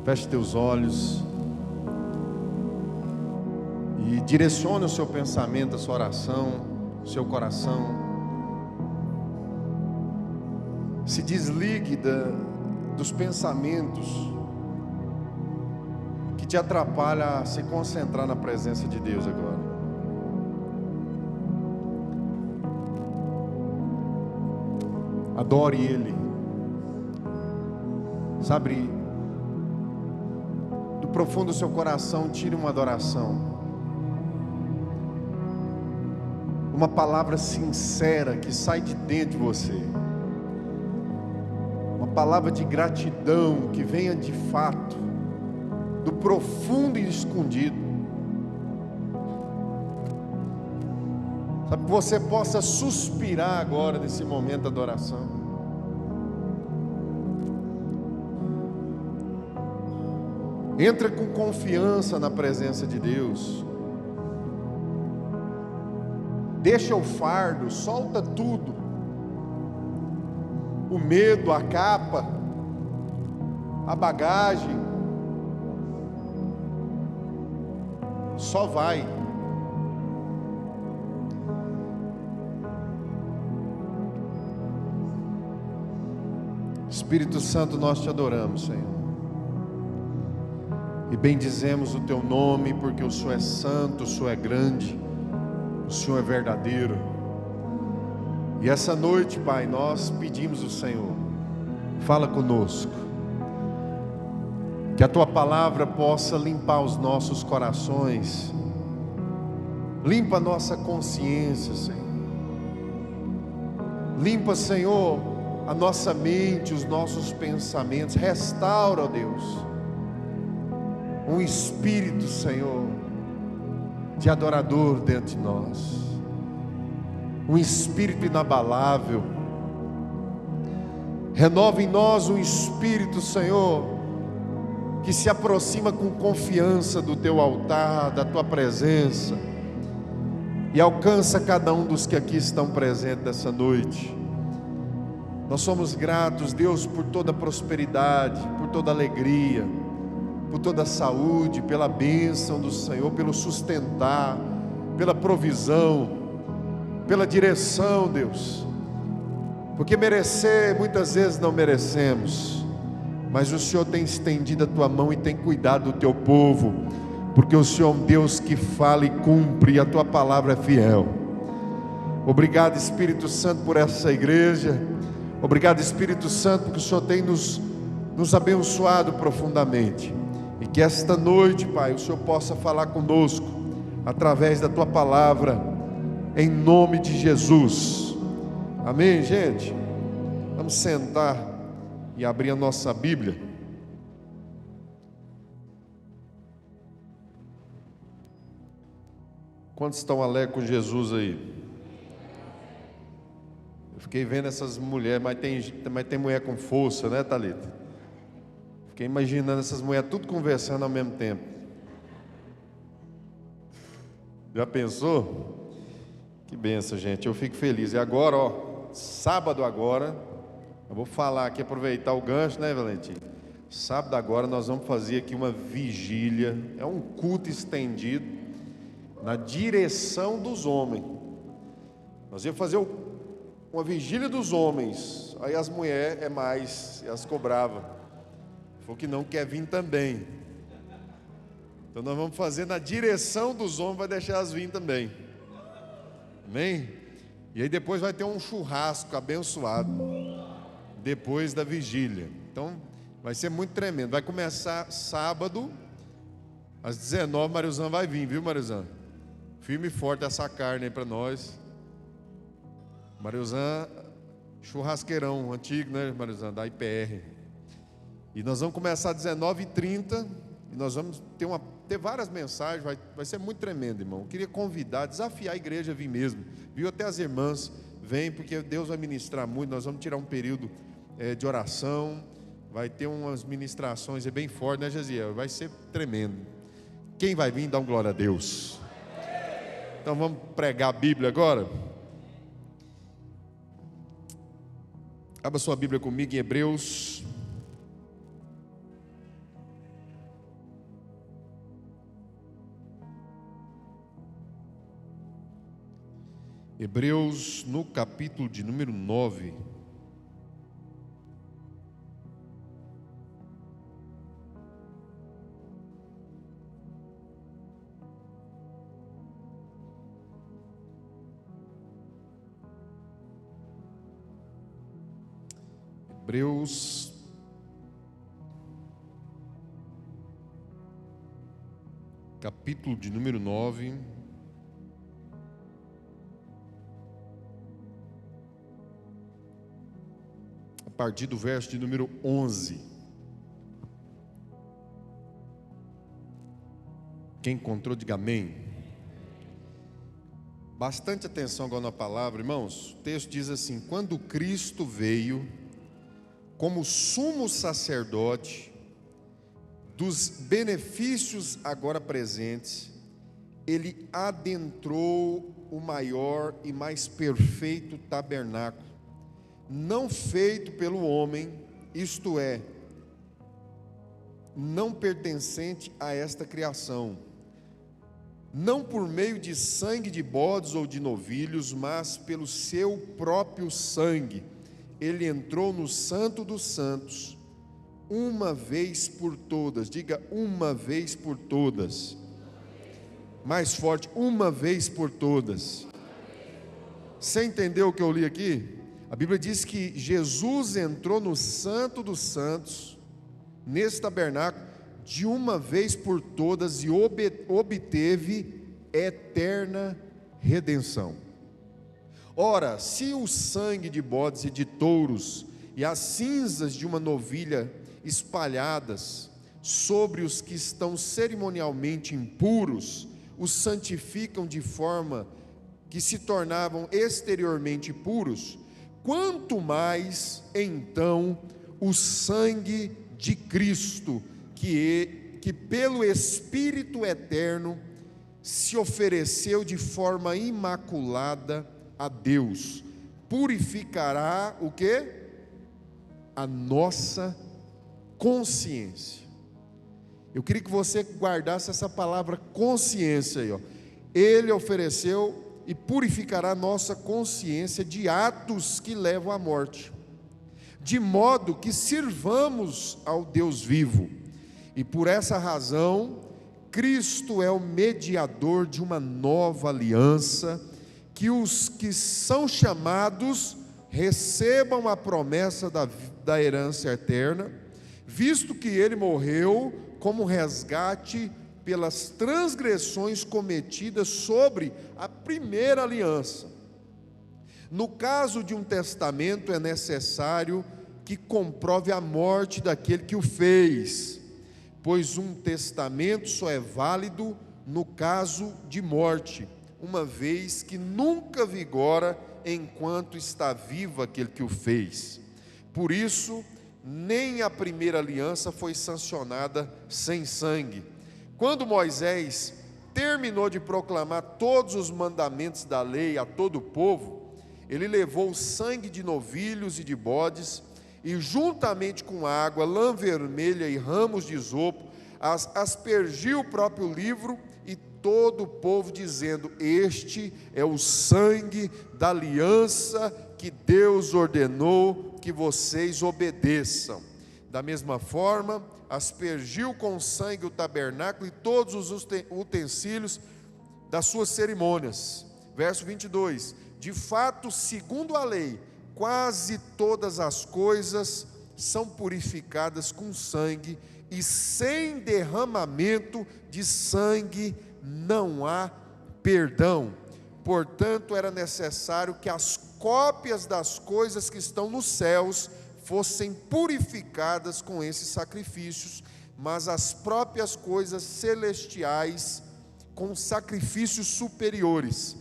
Feche teus olhos e direcione o seu pensamento, a sua oração, o seu coração. Se desligue dos pensamentos que te atrapalham a se concentrar na presença de Deus agora. Adore Ele. Sabe, do profundo do seu coração, tire uma adoração. Uma palavra sincera que sai de dentro de você. Uma palavra de gratidão que venha de fato do profundo e escondido. Sabe, que você possa suspirar agora nesse momento de adoração. Entra com confiança na presença de Deus. Deixa o fardo, solta tudo. O medo, a capa, a bagagem. Só vai. Espírito Santo, nós te adoramos, Senhor. E bendizemos o teu nome, porque o Senhor é santo, o Senhor é grande, o Senhor é verdadeiro. E essa noite, Pai, nós pedimos ao Senhor, fala conosco, que a tua palavra possa limpar os nossos corações, limpa a nossa consciência, Senhor. Limpa, Senhor, a nossa mente, os nossos pensamentos. Restaura, ó Deus, um espírito, Senhor, de adorador dentro de nós, um espírito inabalável. Renova em nós um espírito, Senhor, que se aproxima com confiança do teu altar, da tua presença, e alcança cada um dos que aqui estão presentes nessa noite. Nós somos gratos, Deus, por toda a prosperidade, por toda a alegria, por toda a saúde, pela bênção do Senhor, pelo sustentar, pela provisão, pela direção, Deus. Porque merecer, muitas vezes não merecemos, mas o Senhor tem estendido a tua mão e tem cuidado do teu povo, porque o Senhor é um Deus que fala e cumpre, e a tua palavra é fiel. Obrigado, Espírito Santo, por essa igreja. Obrigado, Espírito Santo, porque o Senhor tem nos abençoado profundamente. E que esta noite, Pai, o Senhor possa falar conosco através da tua palavra, em nome de Jesus. Amém, gente? Vamos sentar e abrir a nossa Bíblia. Quantos estão alegres com Jesus aí? Eu fiquei vendo essas mulheres, mas tem mulher com força, né, Thalita? Fiquei imaginando essas mulheres tudo conversando ao mesmo tempo. Já pensou? Que benção, gente. Eu fico feliz. E agora, ó, sábado agora, eu vou falar aqui, aproveitar o gancho, né, Valentim? Sábado agora nós vamos fazer aqui uma vigília. É um culto estendido na direção dos homens. Nós íamos fazer uma vigília dos homens. Aí as mulheres elas cobravam. Falou que não quer vir também. Então nós vamos fazer na direção dos homens, vai deixar elas vir também. Amém? E aí depois vai ter um churrasco abençoado, depois da vigília. Então vai ser muito tremendo. Vai começar sábado, às 19h, Mariuzan vai vir, viu, Mariuzan? Firme e forte essa carne aí para nós. Mariuzan, churrasqueirão antigo, né, Mariuzan, da IPR. E nós vamos começar às 19h30, e nós vamos ter várias mensagens, vai ser muito tremendo, irmão. Eu queria convidar, desafiar a igreja a vir mesmo, viu? Até as irmãs, vem, porque Deus vai ministrar muito. Nós vamos tirar um período de oração, vai ter umas ministrações bem fortes, né, Gesiel? Vai ser tremendo. Quem vai vir, dá um glória a Deus. Então vamos pregar a Bíblia agora. Abra sua Bíblia comigo em Hebreus. Hebreus, no capítulo de número 9. Hebreus, capítulo de número 9. A partir do verso de número 11. Quem encontrou, diga amém. Bastante atenção agora na palavra, irmãos. O texto diz assim: quando Cristo veio como sumo sacerdote dos benefícios agora presentes, ele adentrou o maior e mais perfeito tabernáculo, não feito pelo homem, isto é, não pertencente a esta criação, não por meio de sangue de bodes ou de novilhos, mas pelo seu próprio sangue. Ele entrou no Santo dos Santos, uma vez por todas. Diga, uma vez por todas. Mais forte, uma vez por todas. Você entendeu o que eu li aqui? A Bíblia diz que Jesus entrou no Santo dos Santos, nesse tabernáculo, de uma vez por todas, e obteve eterna redenção. Ora, se o sangue de bodes e de touros e as cinzas de uma novilha espalhadas sobre os que estão cerimonialmente impuros os santificam de forma que se tornavam exteriormente puros, quanto mais então o sangue de Cristo, que pelo Espírito eterno se ofereceu de forma imaculada a Deus, purificará o quê? A nossa consciência. Eu queria que você guardasse essa palavra consciência aí, ó. Ele ofereceu e purificará a nossa consciência de atos que levam à morte, de modo que sirvamos ao Deus vivo. E por essa razão, Cristo é o mediador de uma nova aliança, que os que são chamados recebam a promessa da herança eterna, visto que ele morreu como resgate pelas transgressões cometidas sobre a primeira aliança. No caso de um testamento, é necessário que comprove a morte daquele que o fez, pois um testamento só é válido no caso de morte, uma vez que nunca vigora enquanto está vivo aquele que o fez. Por isso, nem a primeira aliança foi sancionada sem sangue. Quando Moisés terminou de proclamar todos os mandamentos da lei a todo o povo, ele levou o sangue de novilhos e de bodes, e juntamente com água, lã vermelha e ramos de isopo, aspergiu o próprio livro, e todo o povo dizendo: este é o sangue da aliança que Deus ordenou que vocês obedeçam. Da mesma forma, aspergiu com sangue o tabernáculo e todos os utensílios das suas cerimônias. Verso 22: de fato, segundo a lei, quase todas as coisas são purificadas com sangue, e sem derramamento de sangue não há perdão. Portanto, era necessário que as cópias das coisas que estão nos céus fossem purificadas com esses sacrifícios, mas as próprias coisas celestiais com sacrifícios superiores.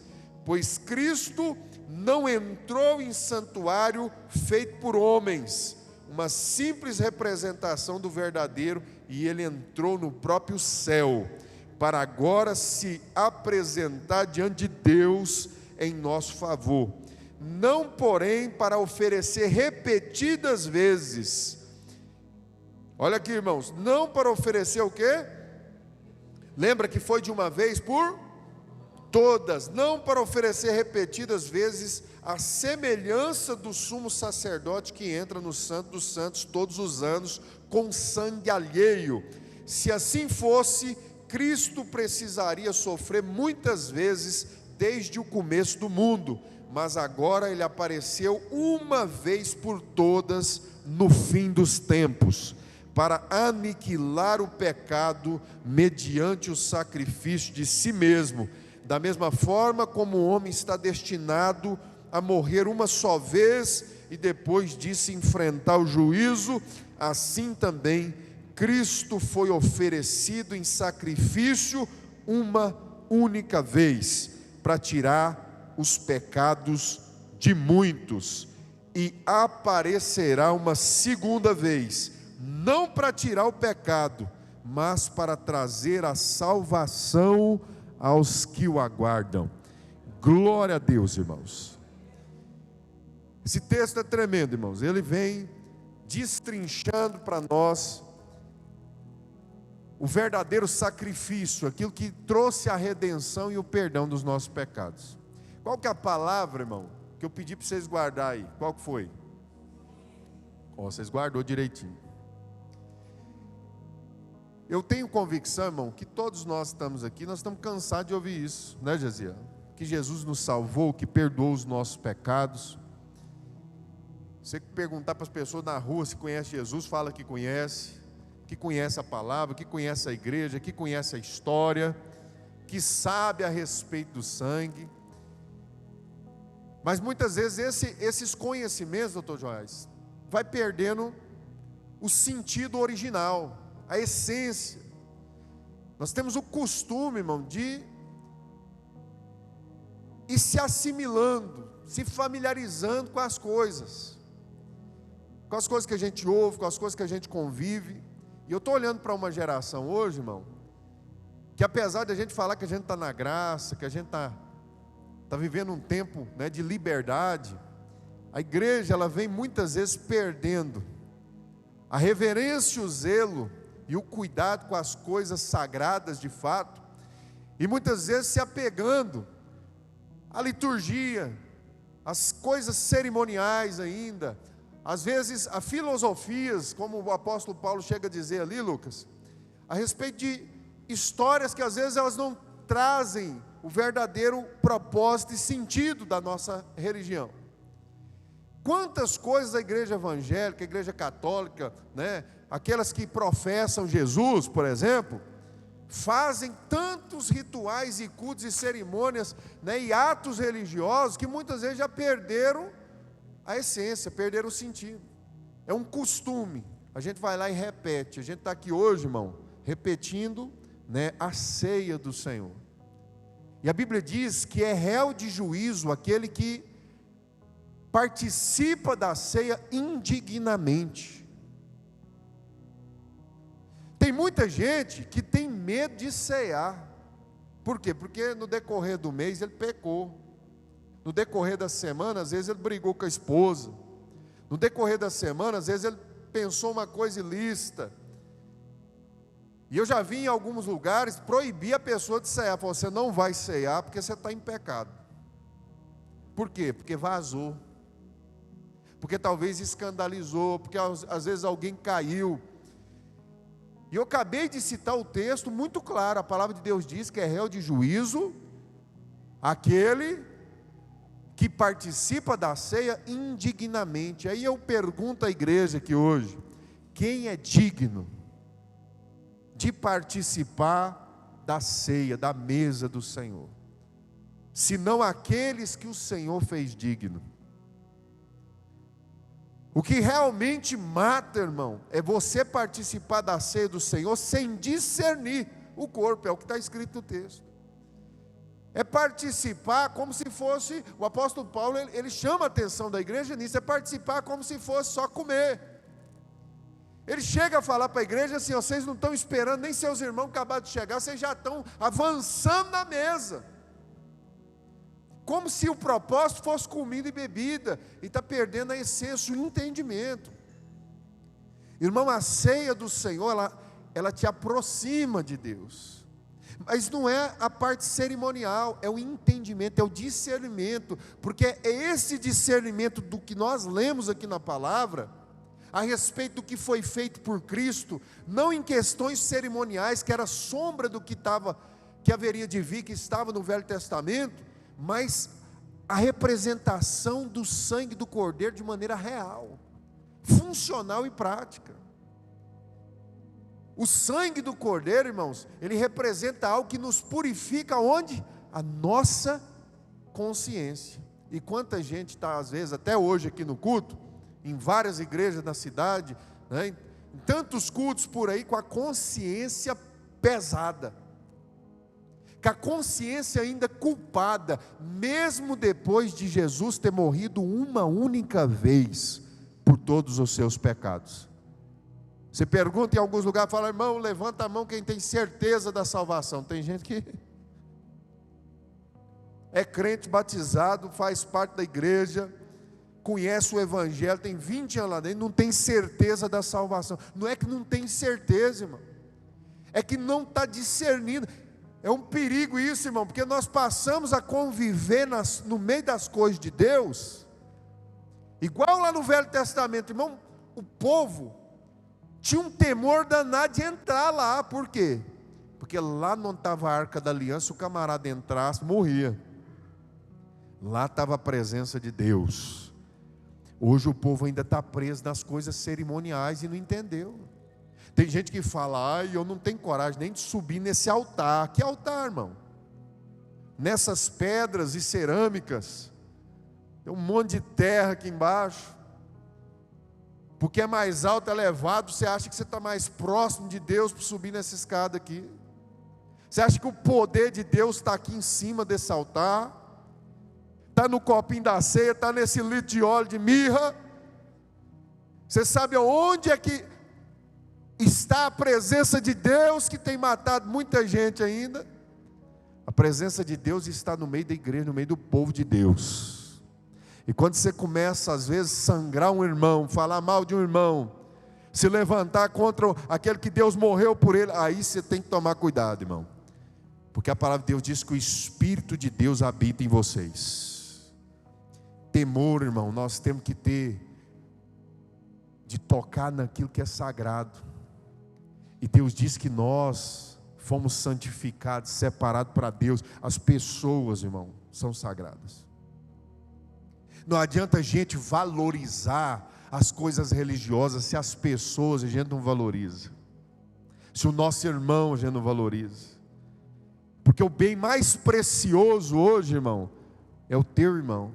Pois Cristo não entrou em santuário feito por homens, uma simples representação do verdadeiro, e ele entrou no próprio céu, para agora se apresentar diante de Deus em nosso favor. Não, porém, para oferecer repetidas vezes. Olha aqui, irmãos, não para oferecer o quê? Lembra que foi de uma vez por todas, não para oferecer repetidas vezes a semelhança do sumo sacerdote que entra no Santo dos Santos todos os anos com sangue alheio. Se assim fosse, Cristo precisaria sofrer muitas vezes desde o começo do mundo, mas agora ele apareceu uma vez por todas no fim dos tempos, para aniquilar o pecado mediante o sacrifício de si mesmo. Da mesma forma como o homem está destinado a morrer uma só vez e depois disso enfrentar o juízo, assim também Cristo foi oferecido em sacrifício uma única vez, para tirar os pecados de muitos, e aparecerá uma segunda vez, não para tirar o pecado, mas para trazer a salvação aos que o aguardam. Glória a Deus, irmãos. Esse texto é tremendo, irmãos. Ele vem destrinchando para nós o verdadeiro sacrifício, aquilo que trouxe a redenção e o perdão dos nossos pecados. Qual que é a palavra, irmão, que eu pedi para vocês guardar aí? Qual que foi? Vocês guardou direitinho. Eu tenho convicção, irmão, que todos nós estamos aqui, nós estamos cansados de ouvir isso, né, Gesia? Que Jesus nos salvou, que perdoou os nossos pecados. Você perguntar para as pessoas na rua se conhece Jesus, fala que conhece a palavra, que conhece a igreja, que conhece a história, que sabe a respeito do sangue. Mas muitas vezes esses conhecimentos, doutor Joás, vai perdendo o sentido original, a essência. Nós temos o costume, irmão, de ir se assimilando, se familiarizando com as coisas que a gente ouve, com as coisas que a gente convive. E eu estou olhando para uma geração hoje, irmão, que apesar de a gente falar que a gente está na graça, que a gente está vivendo um tempo, né, de liberdade, a igreja ela vem muitas vezes perdendo a reverência, o zelo e o cuidado com as coisas sagradas de fato, e muitas vezes se apegando à liturgia, às coisas cerimoniais ainda, às vezes a filosofias, como o apóstolo Paulo chega a dizer ali, Lucas, a respeito de histórias que às vezes elas não trazem o verdadeiro propósito e sentido da nossa religião. Quantas coisas a igreja evangélica, a igreja católica, né, aquelas que professam Jesus, por exemplo, fazem tantos rituais e cultos e cerimônias, né, e atos religiosos, que muitas vezes já perderam a essência, perderam o sentido. É um costume, a gente vai lá e repete. A gente está aqui hoje, irmão, repetindo, né, a ceia do Senhor. E a Bíblia diz que é réu de juízo aquele que participa da ceia indignamente. Tem muita gente que tem medo de cear. Por quê? Porque no decorrer do mês ele pecou. No decorrer da semana, às vezes ele brigou com a esposa. No decorrer da semana, às vezes ele pensou uma coisa ilícita. E eu já vi em alguns lugares proibir a pessoa de cear. Falou, você não vai cear porque você está em pecado. Por quê? Porque vazou. Porque talvez escandalizou, porque às vezes alguém caiu. E eu acabei de citar o texto muito claro. A palavra de Deus diz que é réu de juízo aquele que participa da ceia indignamente. Aí eu pergunto à igreja aqui hoje, quem é digno de participar da ceia, da mesa do Senhor, senão aqueles que o Senhor fez digno? O que realmente mata, irmão, é você participar da ceia do Senhor sem discernir o corpo, é o que está escrito no texto. É participar como se fosse, o apóstolo Paulo, ele chama a atenção da igreja nisso, é participar como se fosse só comer. Ele chega a falar para a igreja assim, vocês não estão esperando nem seus irmãos acabar de chegar, vocês já estão avançando na mesa. Como se o propósito fosse comida e bebida, e está perdendo a essência, o entendimento. Irmão, a ceia do Senhor, ela te aproxima de Deus. Mas não é a parte cerimonial, é o entendimento, é o discernimento, porque é esse discernimento do que nós lemos aqui na palavra, a respeito do que foi feito por Cristo, não em questões cerimoniais, que era sombra do que haveria de vir, que estava no Velho Testamento, mas a representação do sangue do Cordeiro de maneira real, funcional e prática. O sangue do Cordeiro, irmãos, ele representa algo que nos purifica onde? A nossa consciência. E quanta gente está, às vezes, até hoje aqui no culto, em várias igrejas da cidade, né, em tantos cultos por aí, com a consciência pesada, com a consciência ainda culpada, mesmo depois de Jesus ter morrido uma única vez por todos os seus pecados. Você pergunta em alguns lugares, fala: irmão, levanta a mão quem tem certeza da salvação. Tem gente que é crente, batizado, faz parte da igreja, conhece o evangelho, tem 20 anos lá dentro, não tem certeza da salvação. Não é que não tem certeza, irmão, é que não está discernindo. É um perigo isso, irmão, porque nós passamos a conviver no meio das coisas de Deus, igual lá no Velho Testamento, irmão. O povo tinha um temor danado de entrar lá. Por quê? Porque lá não estava a arca da aliança, o camarada entrasse, morria. Lá estava a presença de Deus. Hoje o povo ainda está preso nas coisas cerimoniais e não entendeu. Tem gente que fala: eu não tenho coragem nem de subir nesse altar. Que altar, irmão? Nessas pedras e cerâmicas, tem um monte de terra aqui embaixo. Porque é mais alto, elevado, você acha que você está mais próximo de Deus por subir nessa escada aqui? Você acha que o poder de Deus está aqui em cima desse altar? Está no copinho da ceia, está nesse litro de óleo de mirra? Você sabe aonde é que está a presença de Deus que tem matado muita gente ainda? A presença de Deus está no meio da igreja, no meio do povo de Deus. E quando você começa, às vezes, sangrar um irmão, falar mal de um irmão, se levantar contra aquele que Deus morreu por ele, aí você tem que tomar cuidado, irmão. Porque a palavra de Deus diz que o Espírito de Deus habita em vocês. Temor, irmão, nós temos que ter, de tocar naquilo que é sagrado. E Deus diz que nós fomos santificados, separados para Deus. As pessoas, irmão, são sagradas. Não adianta a gente valorizar as coisas religiosas se as pessoas a gente não valoriza, se o nosso irmão a gente não valoriza. Porque o bem mais precioso hoje, irmão, é o teu irmão.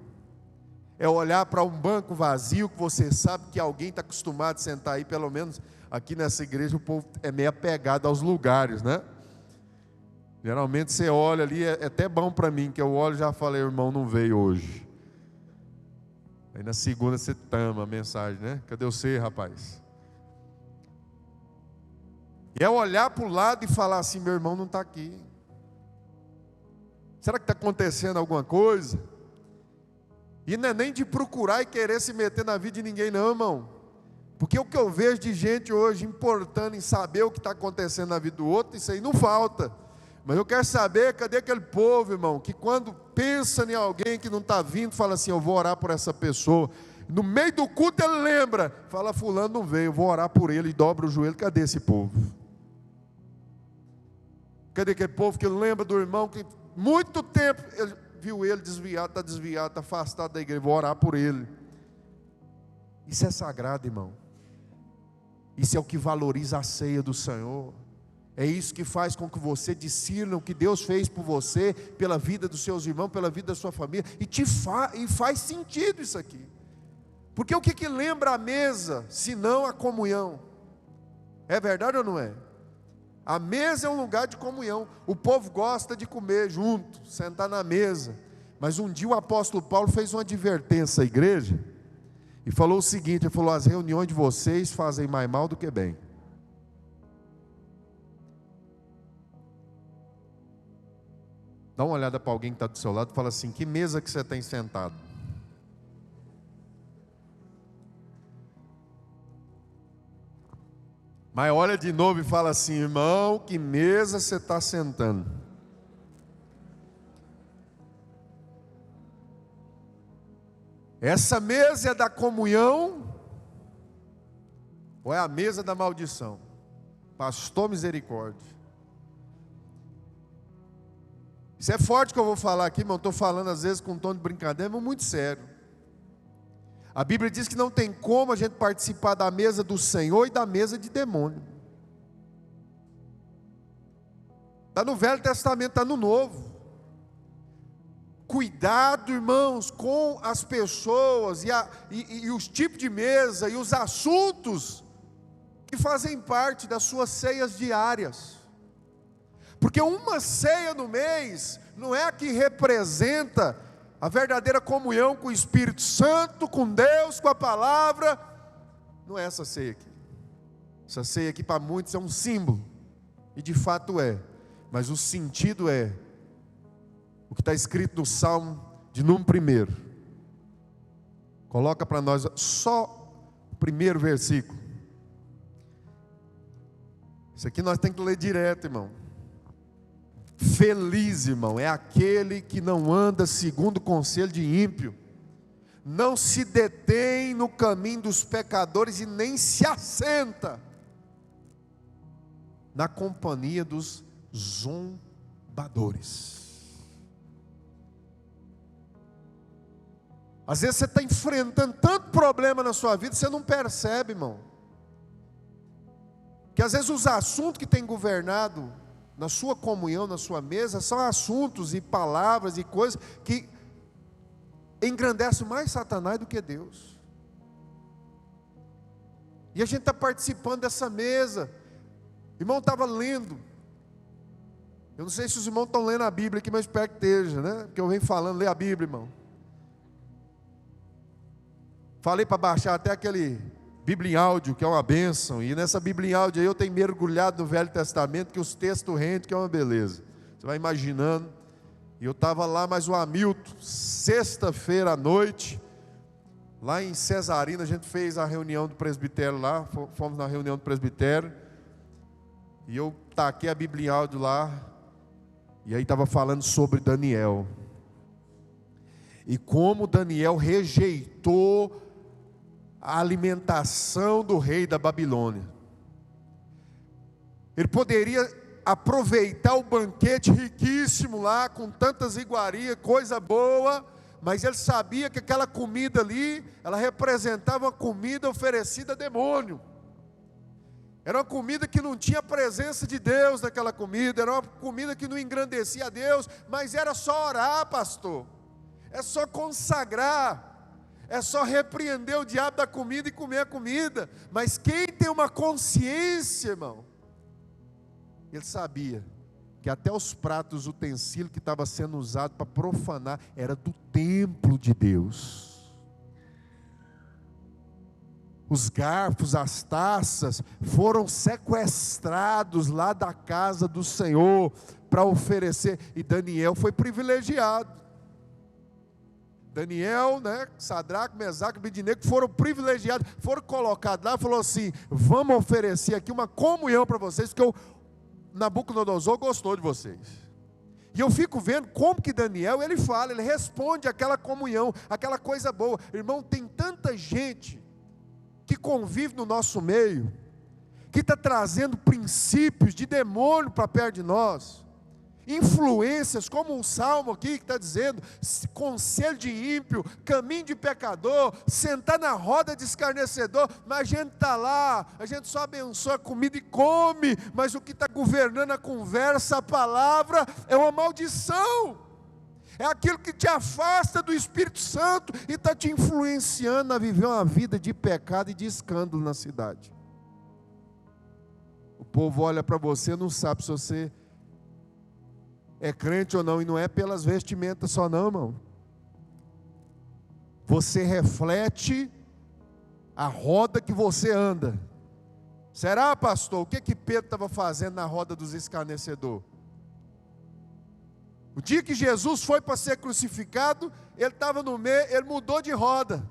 É olhar para um banco vazio que você sabe que alguém está acostumado a sentar aí. Pelo menos aqui nessa igreja o povo é meio apegado aos lugares, né? Geralmente você olha ali, é até bom para mim, que eu olho e já falei: o irmão não veio hoje. Aí na segunda você tama a mensagem, né? Cadê você, rapaz? E é olhar para o lado e falar assim: meu irmão não está aqui. Será que está acontecendo alguma coisa? E não é nem de procurar e querer se meter na vida de ninguém não, irmão. Porque o que eu vejo de gente hoje importando em saber o que está acontecendo na vida do outro, isso aí não falta. Mas eu quero saber, cadê aquele povo, irmão, que quando pensa em alguém que não está vindo, fala assim: eu vou orar por essa pessoa. No meio do culto ele lembra, fala: fulano não veio, eu vou orar por ele, e dobra o joelho. Cadê esse povo? Cadê aquele povo que lembra do irmão que muito tempo ele viu ele desviado, está afastado da igreja, vou orar por ele. Isso é sagrado, irmão. Isso é o que valoriza a ceia do Senhor. É isso que faz com que você discirna o que Deus fez por você, pela vida dos seus irmãos, pela vida da sua família, e faz sentido isso aqui. Porque o que lembra a mesa, se não a comunhão? É verdade ou não é? A mesa é um lugar de comunhão. O povo gosta de comer junto, sentar na mesa. Mas um dia o apóstolo Paulo fez uma advertência à igreja e falou o seguinte: ele falou: as reuniões de vocês fazem mais mal do que bem. Dá uma olhada para alguém que está do seu lado e fala assim: que mesa que você tem sentado? Mas olha de novo e fala assim: irmão, que mesa você está sentando? Essa mesa é da comunhão ou é a mesa da maldição? Pastor misericórdia. Isso é forte que eu vou falar aqui, mas eu estou falando às vezes com um tom de brincadeira, mas muito sério. A Bíblia diz que não tem como a gente participar da mesa do Senhor e da mesa de demônio. Está no Velho Testamento, está no Novo. Cuidado, irmãos, com as pessoas e os tipos de mesa e os assuntos que fazem parte das suas ceias diárias. Porque uma ceia no mês não é a que representa a verdadeira comunhão com o Espírito Santo, com Deus, com a palavra. Não é essa ceia aqui. Essa ceia aqui para muitos é um símbolo, e de fato é, mas o sentido é o que está escrito no Salmo de número 1. Coloca para nós só o primeiro versículo. Isso aqui nós temos que ler direto, irmão. Feliz, irmão, é aquele que não anda segundo o conselho de ímpio, não se detém no caminho dos pecadores e nem se assenta na companhia dos zombadores. Às vezes você está enfrentando tanto problema na sua vida, você não percebe, irmão, que às vezes os assuntos que têm governado na sua comunhão, na sua mesa, são assuntos e palavras e coisas que engrandecem mais Satanás do que Deus. E a gente está participando dessa mesa. O irmão estava lendo. Eu não sei se os irmãos estão lendo a Bíblia aqui, mas espero que esteja, né? Porque eu venho falando, lê a Bíblia, irmão. Falei para baixar até aquele Bíblia em áudio, que é uma bênção. E nessa Bíblia em áudio aí eu tenho mergulhado no Velho Testamento, que os textos rendem, que é uma beleza. Você vai imaginando. E eu estava lá, mais o Hamilton, sexta-feira à noite, lá em Cesarina, a gente fez a reunião do presbitério lá, fomos na reunião do presbitério, e eu taquei a Bíblia em áudio lá, e aí estava falando sobre Daniel. E como Daniel rejeitou a alimentação do rei da Babilônia. Ele poderia aproveitar o banquete riquíssimo lá, com tantas iguarias, coisa boa, mas ele sabia que aquela comida ali, ela representava uma comida oferecida a demônio. Era uma comida que não tinha a presença de Deus naquela comida, era uma comida que não engrandecia a Deus, mas era só orar, pastor, é só consagrar, é só repreender o diabo da comida e comer a comida. Mas quem tem uma consciência, irmão, ele sabia que até os pratos, o utensílio que estava sendo usado para profanar, era do templo de Deus. Os garfos, as taças, foram sequestrados lá da casa do Senhor, para oferecer, e Daniel foi privilegiado. Daniel, né, Sadraque, Mesaque e Abednego foram privilegiados, foram colocados lá, falou assim: vamos oferecer aqui uma comunhão para vocês, porque o Nabucodonosor gostou de vocês. E eu fico vendo como que Daniel, ele fala, ele responde àquela comunhão, aquela coisa boa. Irmão, tem tanta gente que convive no nosso meio, que está trazendo princípios de demônio para perto de nós, influências, como um salmo aqui que está dizendo, conselho de ímpio, caminho de pecador, sentar na roda de escarnecedor. Mas a gente está lá, a gente só abençoa a comida e come, mas o que está governando a conversa, a palavra, é uma maldição, é aquilo que te afasta do Espírito Santo e está te influenciando a viver uma vida de pecado e de escândalo na cidade. O povo olha para você, não sabe se você é crente ou não, e não é pelas vestimentas só não, irmão. Você reflete a roda que você anda. Será, pastor? O que Pedro estava fazendo na roda dos escarnecedores? O dia que Jesus foi para ser crucificado, ele estava no meio, ele mudou de roda.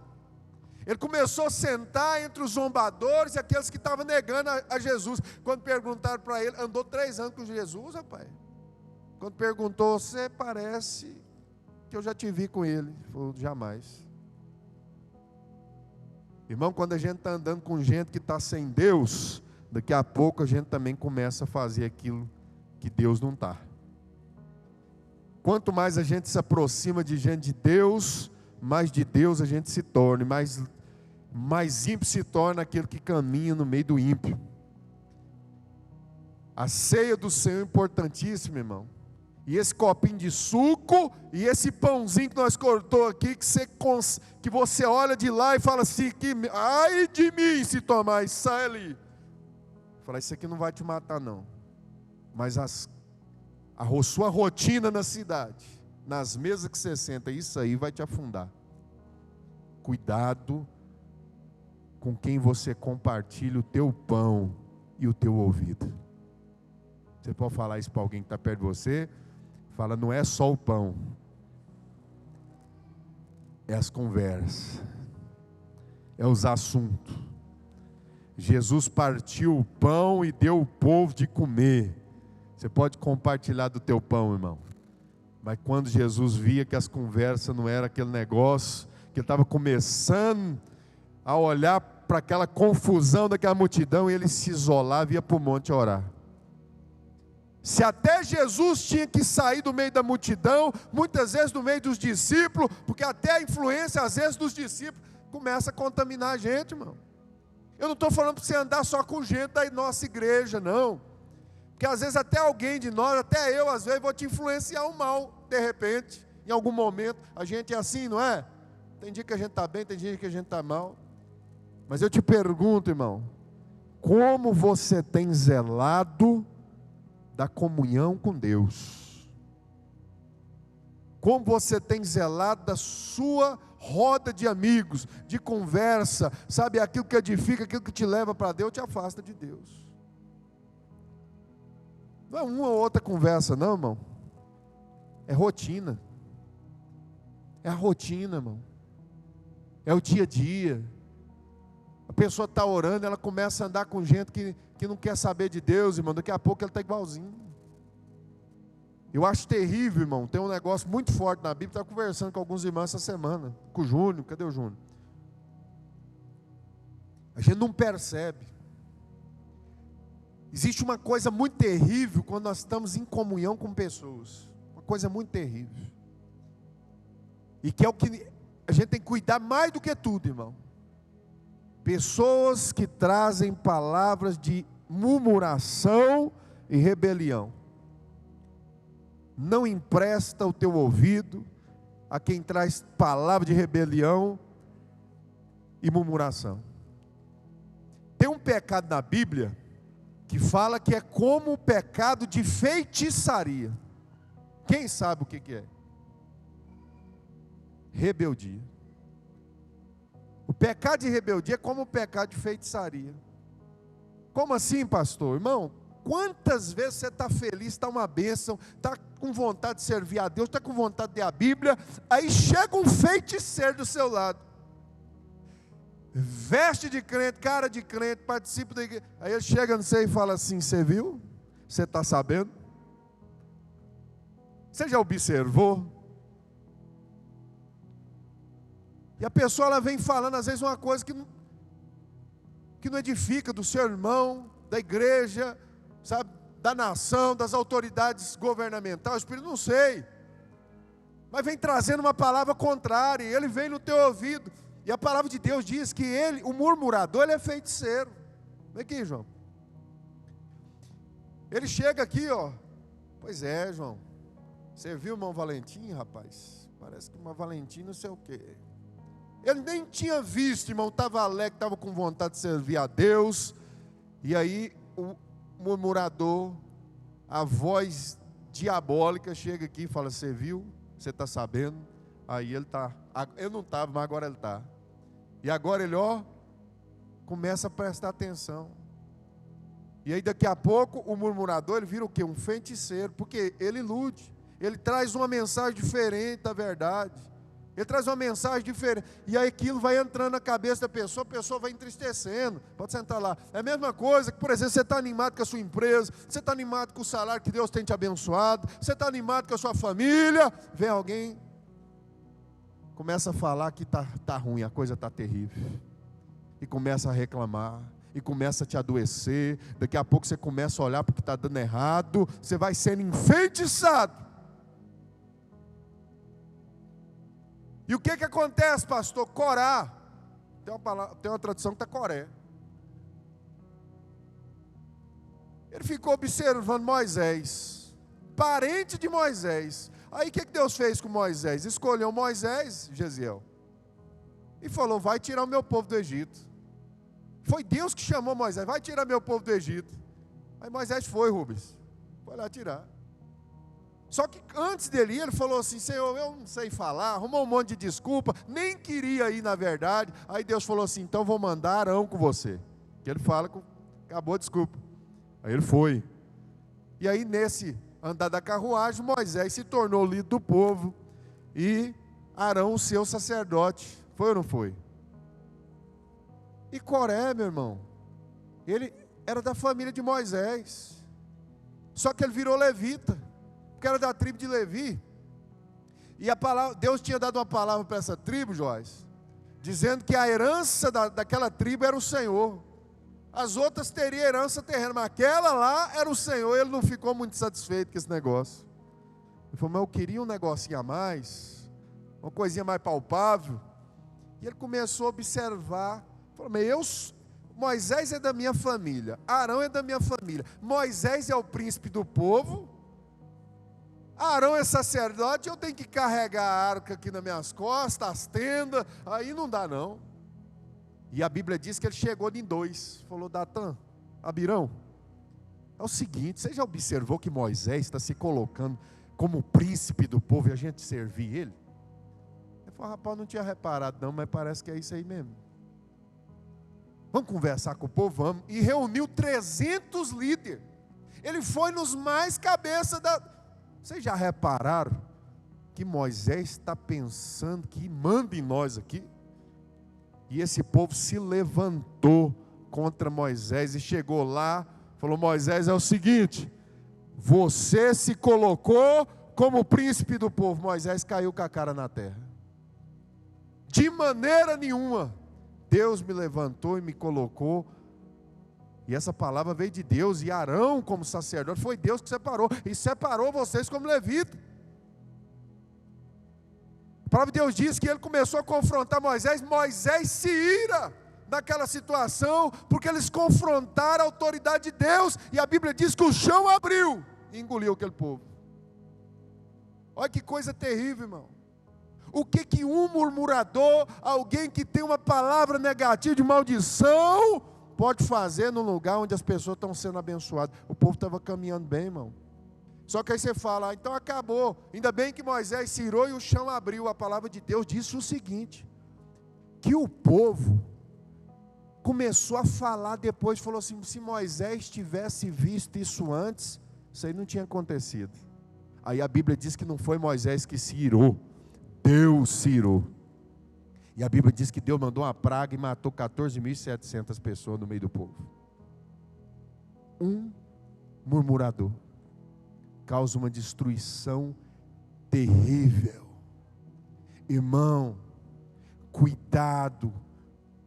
Ele começou a sentar entre os zombadores e aqueles que estavam negando a Jesus. Quando perguntaram para ele, andou 3 anos com Jesus, rapaz. Quando perguntou, você parece que eu já te vi com ele. Ele falou, jamais. Irmão, quando a gente está andando com gente que está sem Deus, daqui a pouco a gente também começa a fazer aquilo que Deus não está. Quanto mais a gente se aproxima de gente de Deus, mais de Deus a gente se torna, mais ímpio se torna aquele que caminha no meio do ímpio. A ceia do Senhor é importantíssima, irmão. E esse copinho de suco e esse pãozinho que nós cortou aqui, que você olha de lá e fala assim, ai de mim se tomar, e sai ali. Fala, isso aqui não vai te matar não. Mas a sua rotina na cidade, nas mesas que você senta, isso aí vai te afundar. Cuidado com quem você compartilha o teu pão e o teu ouvido. Você pode falar isso para alguém que está perto de você? Fala, não é só o pão, é as conversas, é os assuntos. Jesus partiu o pão e deu ao povo de comer. Você pode compartilhar do teu pão, irmão. Mas quando Jesus via que as conversas não eram aquele negócio, que ele estava começando a olhar para aquela confusão daquela multidão, ele se isolava e ia para o monte orar. Se até Jesus tinha que sair do meio da multidão, muitas vezes do meio dos discípulos, porque até a influência às vezes dos discípulos começa a contaminar a gente, irmão. Eu não estou falando para você andar só com gente da nossa igreja, não. Porque às vezes até alguém de nós, até eu às vezes vou te influenciar o mal, de repente, em algum momento. A gente é assim, não é? Tem dia que a gente está bem, tem dia que a gente está mal. Mas eu te pergunto, irmão, como você tem zelado da comunhão com Deus? Como você tem zelado da sua roda de amigos, de conversa, sabe, aquilo que edifica, aquilo que te leva para Deus, te afasta de Deus. Não é uma ou outra conversa não, irmão. É rotina. É a rotina, irmão. É o dia a dia. A pessoa está orando, ela começa a andar com gente que não quer saber de Deus, irmão. Daqui a pouco ela está igualzinho. Eu acho terrível, irmão. Tem um negócio muito forte na Bíblia. Estava conversando com alguns irmãos essa semana. Com o Júnior. Cadê o Júnior? A gente não percebe. Existe uma coisa muito terrível quando nós estamos em comunhão com pessoas. Uma coisa muito terrível. E que é o que a gente tem que cuidar mais do que tudo, irmão. Pessoas que trazem palavras de murmuração e rebelião. Não empresta o teu ouvido a quem traz palavra de rebelião e murmuração. Tem um pecado na Bíblia que fala que é como o pecado de feitiçaria. Quem sabe o que é? Rebeldia. O pecado de rebeldia é como o pecado de feitiçaria. Como assim, pastor? Irmão, quantas vezes você está feliz, está uma bênção, está com vontade de servir a Deus, está com vontade de ler a Bíblia, aí chega um feiticeiro do seu lado, veste de crente, cara de crente, participa da igreja, aí ele chega no você e fala assim, você viu? Você está sabendo? Você já observou? E a pessoa ela vem falando às vezes uma coisa que não edifica do seu irmão, da igreja, sabe, da nação, das autoridades governamentais, o Espírito não sei, mas vem trazendo uma palavra contrária, e ele vem no teu ouvido, e a palavra de Deus diz que ele, o murmurador, ele é feiticeiro. Vem aqui, João. Ele chega aqui, ó. Pois é, João. Você viu o irmão Valentim, rapaz? Parece que uma Valentim não sei o quê. Ele nem tinha visto, irmão, estava alegre, estava com vontade de servir a Deus. E aí o murmurador, a voz diabólica chega aqui e fala, você viu? Você está sabendo? Aí ele está, eu não estava, mas agora ele está. E agora ele, ó, começa a prestar atenção. E aí daqui a pouco o murmurador, ele vira o quê? Um feiticeiro, porque ele ilude. Ele traz uma mensagem diferente da verdade. Ele traz uma mensagem diferente. E aí aquilo vai entrando na cabeça da pessoa, a pessoa vai entristecendo. Pode sentar lá. É a mesma coisa que, por exemplo, você está animado com a sua empresa, você está animado com o salário que Deus tem te abençoado, você está animado com a sua família. Vem alguém, começa a falar que tá ruim, a coisa está terrível. E começa a reclamar. E começa a te adoecer. Daqui a pouco você começa a olhar para o que está dando errado. Você vai sendo enfeitiçado. E o que acontece, pastor? Corá. Tem uma tradução que está Coré. Ele ficou observando Moisés, parente de Moisés. Aí o que Deus fez com Moisés? Escolheu Moisés, Gesiel, e falou: vai tirar o meu povo do Egito. Foi Deus que chamou Moisés: vai tirar meu povo do Egito. Aí Moisés foi, Rubens, foi lá tirar. Só que antes dele ir, ele falou assim: Senhor, eu não sei falar, arrumou um monte de desculpa, nem queria ir na verdade. Aí Deus falou assim: então vou mandar Arão com você. Que ele fala, acabou a desculpa. Aí ele foi. E aí nesse andar da carruagem, Moisés se tornou líder do povo. E Arão o seu sacerdote. Foi ou não foi? E Coré, meu irmão, ele era da família de Moisés. Só que ele virou levita, porque era da tribo de Levi. E a palavra, Deus tinha dado uma palavra para essa tribo, Joás, dizendo que a herança daquela tribo era o Senhor. As outras teriam herança terrena, mas aquela lá era o Senhor. Ele não ficou muito satisfeito com esse negócio. Ele falou: mas eu queria um negocinho a mais, uma coisinha mais palpável. E ele começou a observar. Falou: mas Moisés é da minha família, Arão é da minha família, Moisés é o príncipe do povo, Arão é sacerdote, eu tenho que carregar a arca aqui nas minhas costas, as tendas, aí não dá não. E a Bíblia diz que ele chegou em dois, falou: Datã, Abirão, é o seguinte, você já observou que Moisés está se colocando como príncipe do povo e a gente servir ele? Ele falou: rapaz, não tinha reparado não, mas parece que é isso aí mesmo. Vamos conversar com o povo, vamos. E reuniu 300 líderes. Ele foi nos mais cabeça da... Vocês já repararam que Moisés está pensando que manda em nós aqui? E esse povo se levantou contra Moisés e chegou lá, falou: Moisés, é o seguinte, você se colocou como príncipe do povo. Moisés caiu com a cara na terra. De maneira nenhuma. Deus me levantou e me colocou. E essa palavra veio de Deus. E Arão como sacerdote, foi Deus que separou. E separou vocês como levita. A palavra de Deus diz que ele começou a confrontar Moisés. Moisés se ira naquela situação, porque eles confrontaram a autoridade de Deus. E a Bíblia diz que o chão abriu e engoliu aquele povo. Olha que coisa terrível, irmão. O que um murmurador, alguém que tem uma palavra negativa de maldição, pode fazer no lugar onde as pessoas estão sendo abençoadas? O povo estava caminhando bem, irmão. Só que aí você fala: então acabou. Ainda bem que Moisés se irou e o chão abriu. A palavra de Deus disse o seguinte, que o povo começou a falar depois, falou assim: se Moisés tivesse visto isso antes, isso aí não tinha acontecido. Aí a Bíblia diz que não foi Moisés que se irou, Deus se irou. E a Bíblia diz que Deus mandou uma praga e matou 14.700 pessoas no meio do povo. Um murmurador causa uma destruição terrível. Irmão, cuidado.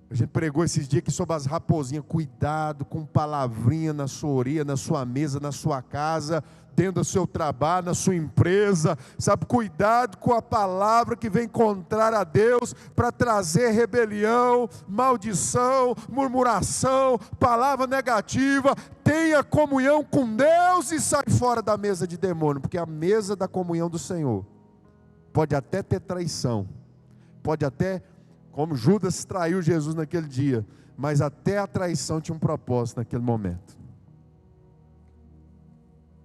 A gente pregou esses dias aqui sobre as raposinhas. Cuidado com palavrinha na sua orelha, na sua mesa, na sua casa, dentro do seu trabalho, na sua empresa. Sabe, cuidado com a palavra que vem contrária a Deus para trazer rebelião, maldição, murmuração, palavra negativa. Tenha comunhão com Deus e sai fora da mesa de demônio, porque a mesa da comunhão do Senhor pode até ter traição, pode até, como Judas traiu Jesus naquele dia, mas até a traição tinha um propósito naquele momento.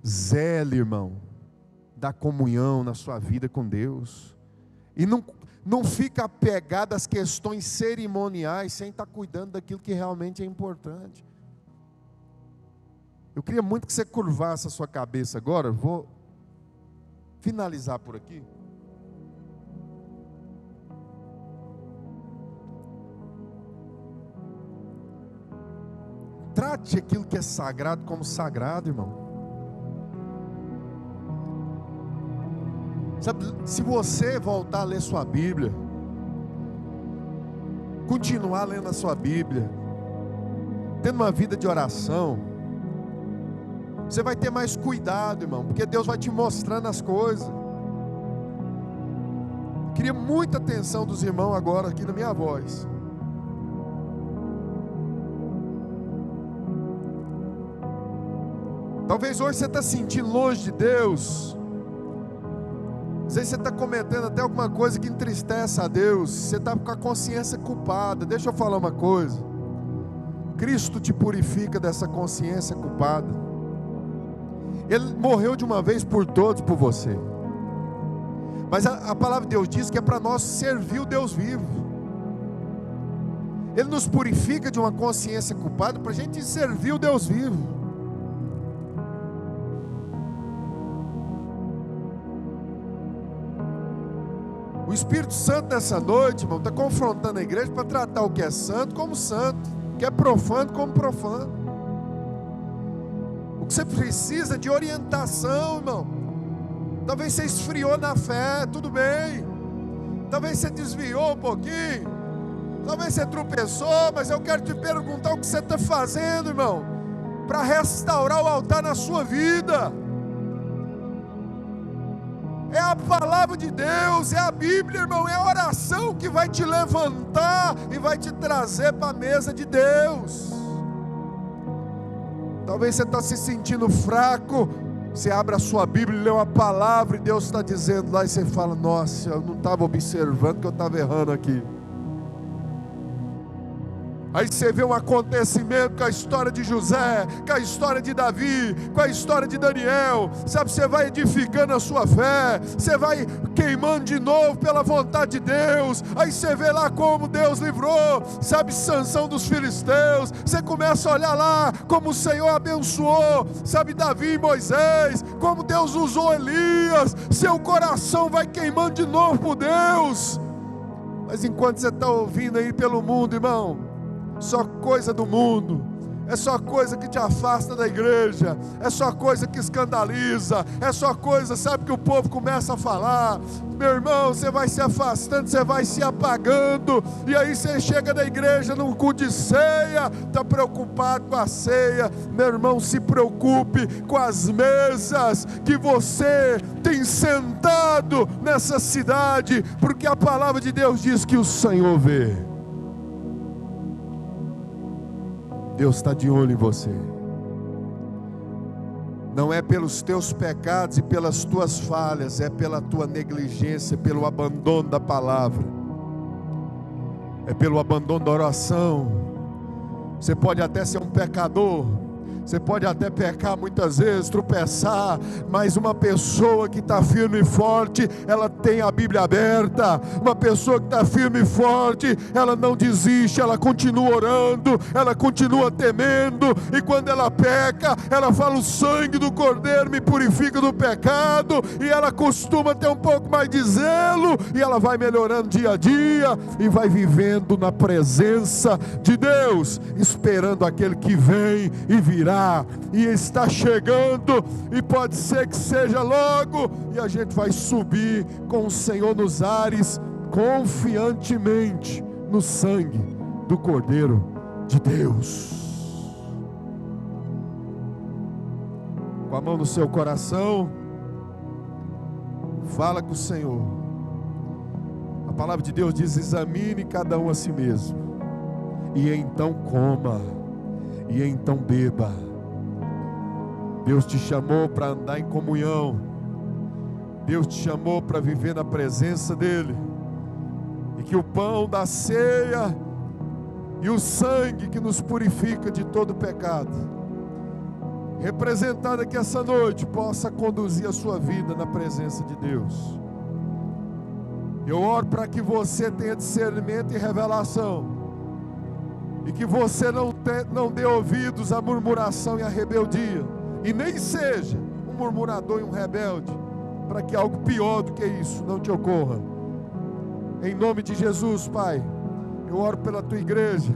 Zele, irmão, da comunhão na sua vida com Deus. E não fica apegado às questões cerimoniais, sem estar cuidando daquilo que realmente é importante. Eu queria muito que você curvasse a sua cabeça agora. Vou finalizar por aqui. Trate aquilo que é sagrado como sagrado, irmão. Sabe, se você voltar a ler sua Bíblia, continuar lendo a sua Bíblia, tendo uma vida de oração, você vai ter mais cuidado, irmão, porque Deus vai te mostrando as coisas. Queria muita atenção dos irmãos agora aqui na minha voz. Talvez hoje você está sentindo longe de Deus. Às vezes você está cometendo até alguma coisa que entristece a Deus. Você está com a consciência culpada. Deixa eu falar uma coisa. Cristo te purifica dessa consciência culpada. Ele morreu de uma vez por todos por você. Mas a palavra de Deus diz que é para nós servir o Deus vivo. Ele nos purifica de uma consciência culpada para a gente servir o Deus vivo. O Espírito Santo nessa noite, irmão, está confrontando a igreja para tratar o que é santo como santo, o que é profano como profano. O que você precisa de orientação, irmão. Talvez você esfriou na fé, tudo bem. Talvez você desviou um pouquinho. Talvez você tropeçou, mas eu quero te perguntar o que você está fazendo, irmão, para restaurar o altar na sua vida. É a palavra de Deus, é a Bíblia, irmão, é a oração que vai te levantar e vai te trazer para a mesa de Deus. Talvez você está se sentindo fraco, você abre a sua Bíblia e lê uma palavra e Deus está dizendo lá e você fala: nossa, eu não estava observando que eu estava errando aqui. Aí você vê um acontecimento com a história de José, com a história de Davi, com a história de Daniel. Sabe, você vai edificando a sua fé, você vai queimando de novo pela vontade de Deus. Aí você vê lá como Deus livrou, sabe, Sansão dos filisteus. Você começa a olhar lá como o Senhor abençoou, sabe, Davi e Moisés, como Deus usou Elias. Seu coração vai queimando de novo por Deus. Mas enquanto você está ouvindo aí pelo mundo, irmão, só coisa do mundo, é só coisa que te afasta da igreja, é só coisa que escandaliza, é só coisa, sabe, que o povo começa a falar. Meu irmão, você vai se afastando, você vai se apagando, e aí você chega na igreja num culto de ceia, está preocupado com a ceia. Meu irmão, se preocupe com as mesas que você tem sentado nessa cidade, porque a palavra de Deus diz que o Senhor vê. Deus está de olho em você. Não é pelos teus pecados e pelas tuas falhas, é pela tua negligência, pelo abandono da palavra, é pelo abandono da oração. Você pode até ser um pecador, você pode até pecar muitas vezes, tropeçar, mas uma pessoa que está firme e forte, ela tem a Bíblia aberta. Uma pessoa que está firme e forte, ela não desiste, ela continua orando, ela continua temendo, e quando ela peca, ela fala: o sangue do Cordeiro me purifica do pecado, e ela costuma ter um pouco mais de zelo, e ela vai melhorando dia a dia, e vai vivendo na presença de Deus, esperando aquele que vem e virá, e está chegando, e pode ser que seja logo, e a gente vai subir com o Senhor nos ares, confiantemente no sangue do Cordeiro de Deus. Com a mão no seu coração, fala com o Senhor. A palavra de Deus diz: examine cada um a si mesmo, e então coma, e então beba. Deus te chamou para andar em comunhão, Deus te chamou para viver na presença dEle, e que o pão da ceia e o sangue que nos purifica de todo pecado, representado aqui essa noite, possa conduzir a sua vida na presença de Deus. Eu oro para que você tenha discernimento e revelação, e que você não dê ouvidos à murmuração e à rebeldia, e nem seja um murmurador e um rebelde, para que algo pior do que isso não te ocorra. Em nome de Jesus, Pai, eu oro pela tua igreja,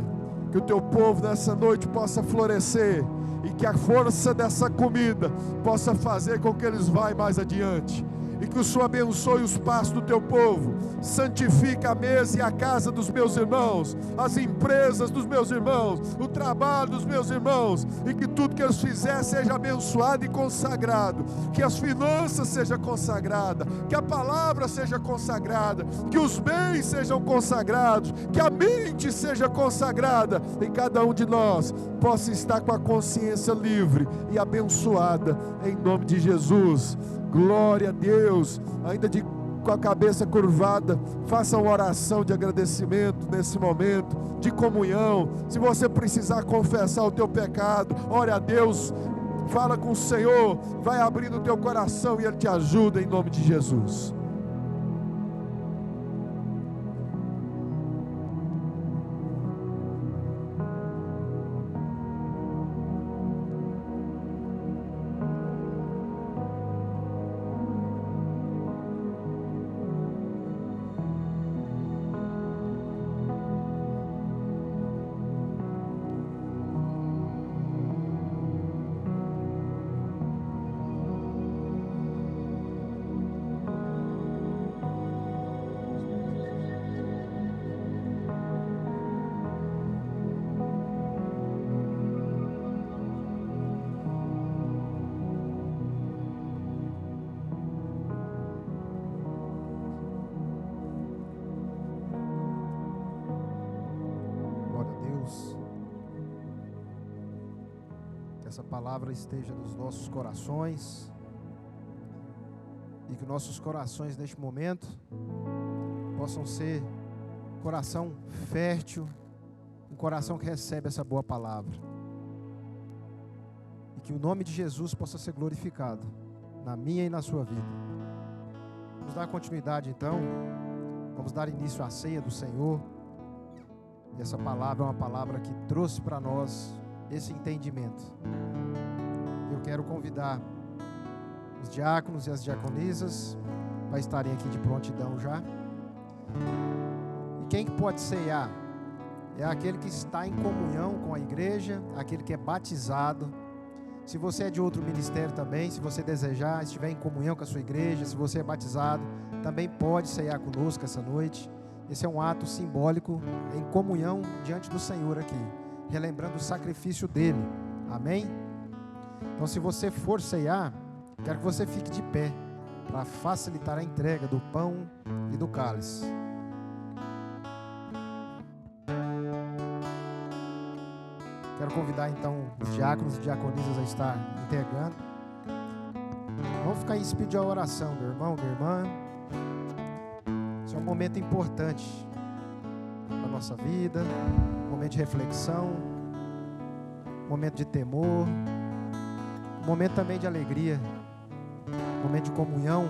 Que o teu povo nessa noite possa florescer e que a força dessa comida possa fazer com que eles vá mais adiante. E que o Senhor abençoe os passos do teu povo, santifique a mesa e a casa dos meus irmãos, as empresas dos meus irmãos, o trabalho dos meus irmãos, e que tudo que eles fizerem seja abençoado e consagrado, que as finanças sejam consagradas, que a palavra seja consagrada, que os bens sejam consagrados, que a mente seja consagrada, e cada um de nós possa estar com a consciência livre e abençoada, em nome de Jesus. Glória a Deus. Ainda com a cabeça curvada, faça uma oração de agradecimento nesse momento, de comunhão. Se você precisar confessar o teu pecado, ore a Deus, fala com o Senhor, vai abrindo o teu coração e Ele te ajuda em nome de Jesus. Essa palavra esteja nos nossos corações e que nossos corações neste momento possam ser um coração fértil, um coração que recebe essa boa palavra, e que o nome de Jesus possa ser glorificado na minha e na sua vida. Vamos dar continuidade então, vamos dar início à ceia do Senhor, e essa palavra é uma palavra que trouxe para nós esse entendimento. Eu quero convidar os diáconos e as diaconisas para estarem aqui de prontidão já. E quem que pode ceiar? É aquele que está em comunhão com a igreja, aquele que é batizado. Se você é de outro ministério também, se você desejar, estiver em comunhão com a sua igreja, se você é batizado, também pode ceiar conosco essa noite. Esse é um ato simbólico em comunhão diante do Senhor aqui, relembrando o sacrifício dele. Amém? Então, se você for ceiar, quero que você fique de pé para facilitar a entrega do pão e do cálice. Quero convidar então os diáconos e diaconisas a estar entregando. Vamos ficar em espírito de oração, meu irmão, minha irmã. Esse é um momento importante na nossa vida, um momento de reflexão, um momento de temor, um momento também de alegria, um momento de comunhão.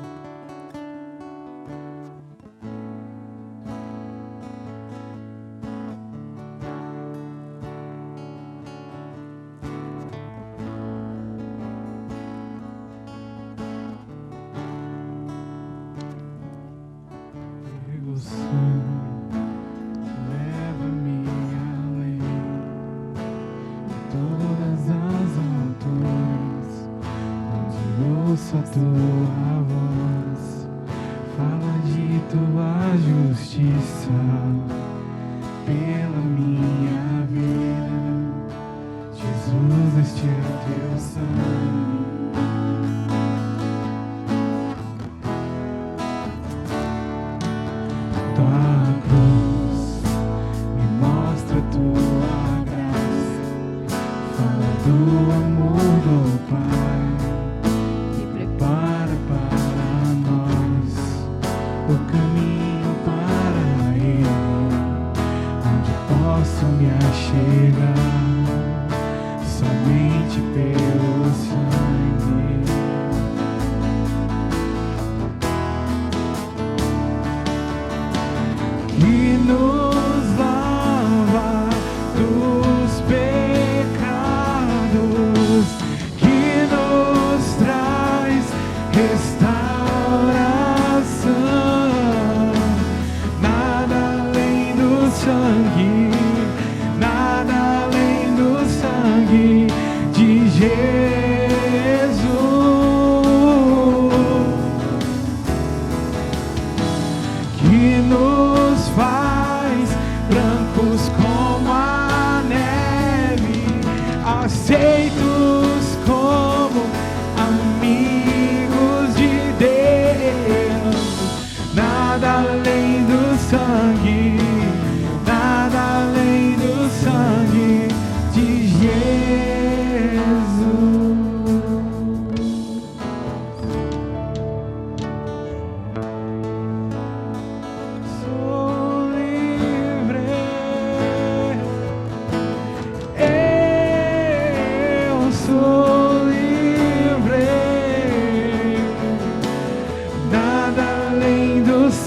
Nada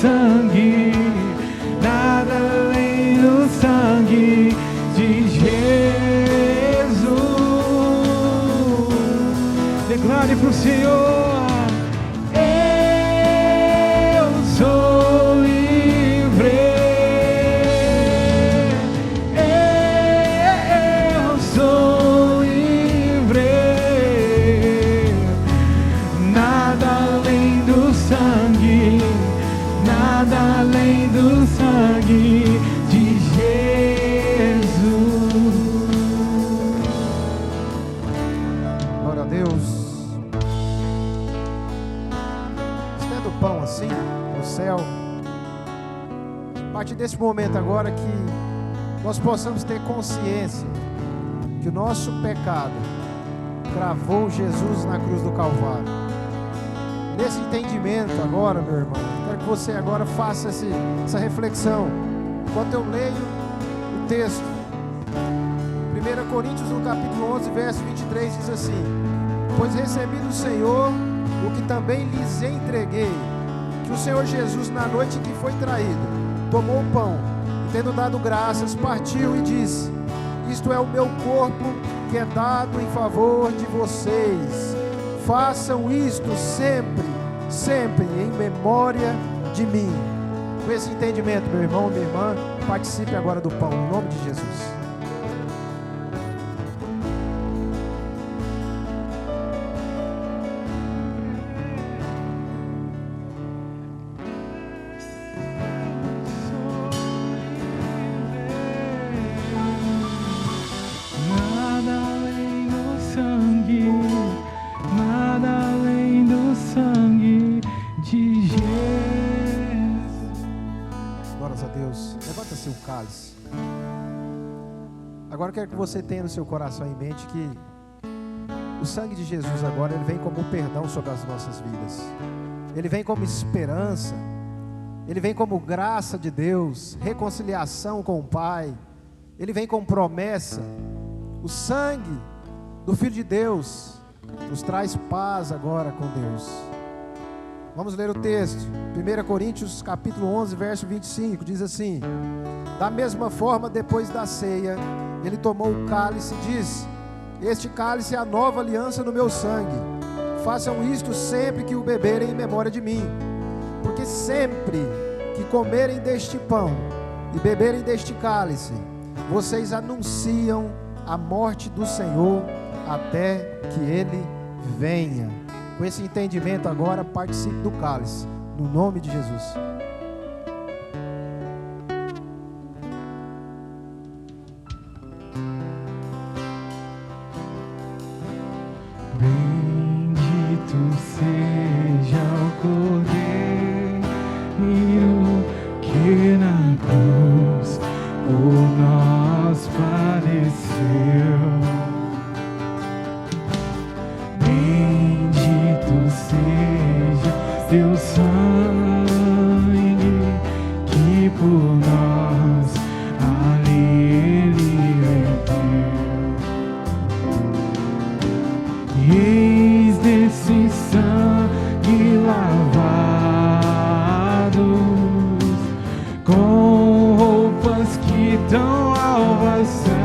sangue, nada além do sangue de Jesus. Declare pro Senhor: eu sou livre, eu sou livre, nada além do sangue, nada além do sangue de Jesus. Glória a Deus. Estenda o pão assim no céu. A partir desse momento agora, que nós possamos ter consciência que o nosso pecado cravou Jesus na cruz do Calvário. Nesse entendimento agora, meu irmão, quero que você agora faça essa reflexão. Enquanto eu leio o texto, 1 Coríntios no capítulo 11, verso 23 diz assim: pois recebi do Senhor o que também lhes entreguei, que o Senhor Jesus, na noite em que foi traído, tomou o pão e, tendo dado graças, partiu e disse: isto é o meu corpo que é dado em favor de vocês. Façam isto sempre, sempre em memória de mim. Com esse entendimento, meu irmão, minha irmã, participe agora do pão, em nome de Jesus. Agora eu quero que você tenha no seu coração em mente que o sangue de Jesus agora, ele vem como perdão sobre as nossas vidas. Ele vem como esperança. Ele vem como graça de Deus, reconciliação com o Pai. Ele vem com promessa. O sangue do Filho de Deus nos traz paz agora com Deus. Vamos ler o texto. 1 Coríntios capítulo 11, verso 25, diz assim: da mesma forma, depois da ceia, ele tomou o cálice e disse: este cálice é a nova aliança no meu sangue. Façam isto sempre que o beberem em memória de mim. Porque sempre que comerem deste pão e beberem deste cálice, vocês anunciam a morte do Senhor até que Ele venha. Com esse entendimento agora, participe do cálice, no nome de Jesus. Bendito seja o Cordeiro que na cruz por nós padeceu. Bendito seja teu sangue que por nós ali ele verteu. Eis desse sangue lavados, com roupas que tão alvas são,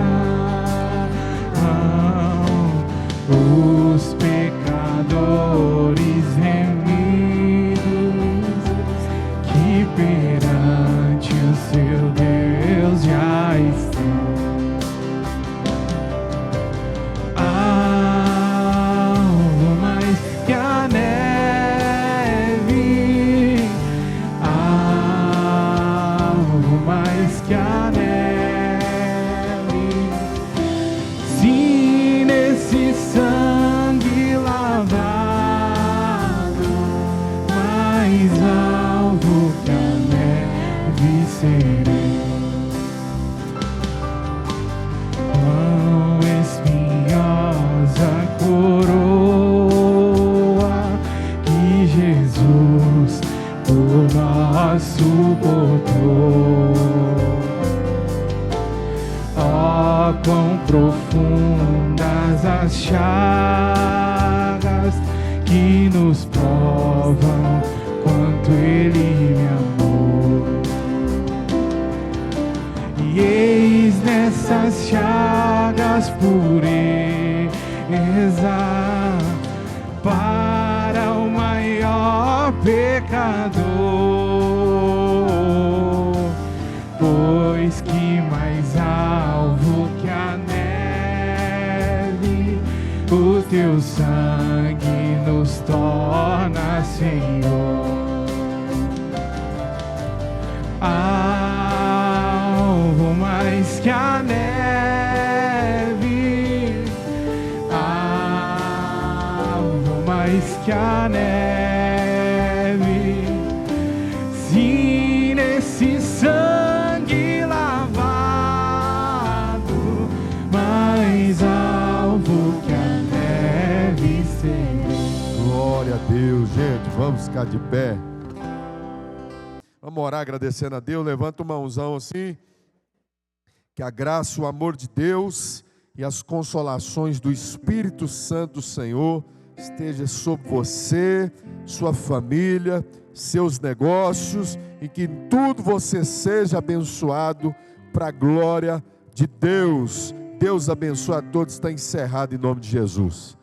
os pecadores remidos, que perante o seu Deus já estão. Suportou. Oh, quão profundas as chagas que nos provam quanto Ele me amou. nossas chagas pureza para o maior pecador, pois que mais alvo que a neve o teu sangue nos torna, Senhor. Alvo mais que a neve, alvo mais que a neve, se nesse sangue lavado, mais alvo que a neve, Senhor. Glória a Deus, gente, vamos ficar de pé. Vamos orar agradecendo a Deus. Levanta uma mãozão assim. Que a graça, o amor de Deus e as consolações do Espírito Santo do Senhor esteja sobre você, sua família, seus negócios, e que em tudo você seja abençoado para a glória de Deus. Deus abençoe a todos. Está encerrado em nome de Jesus.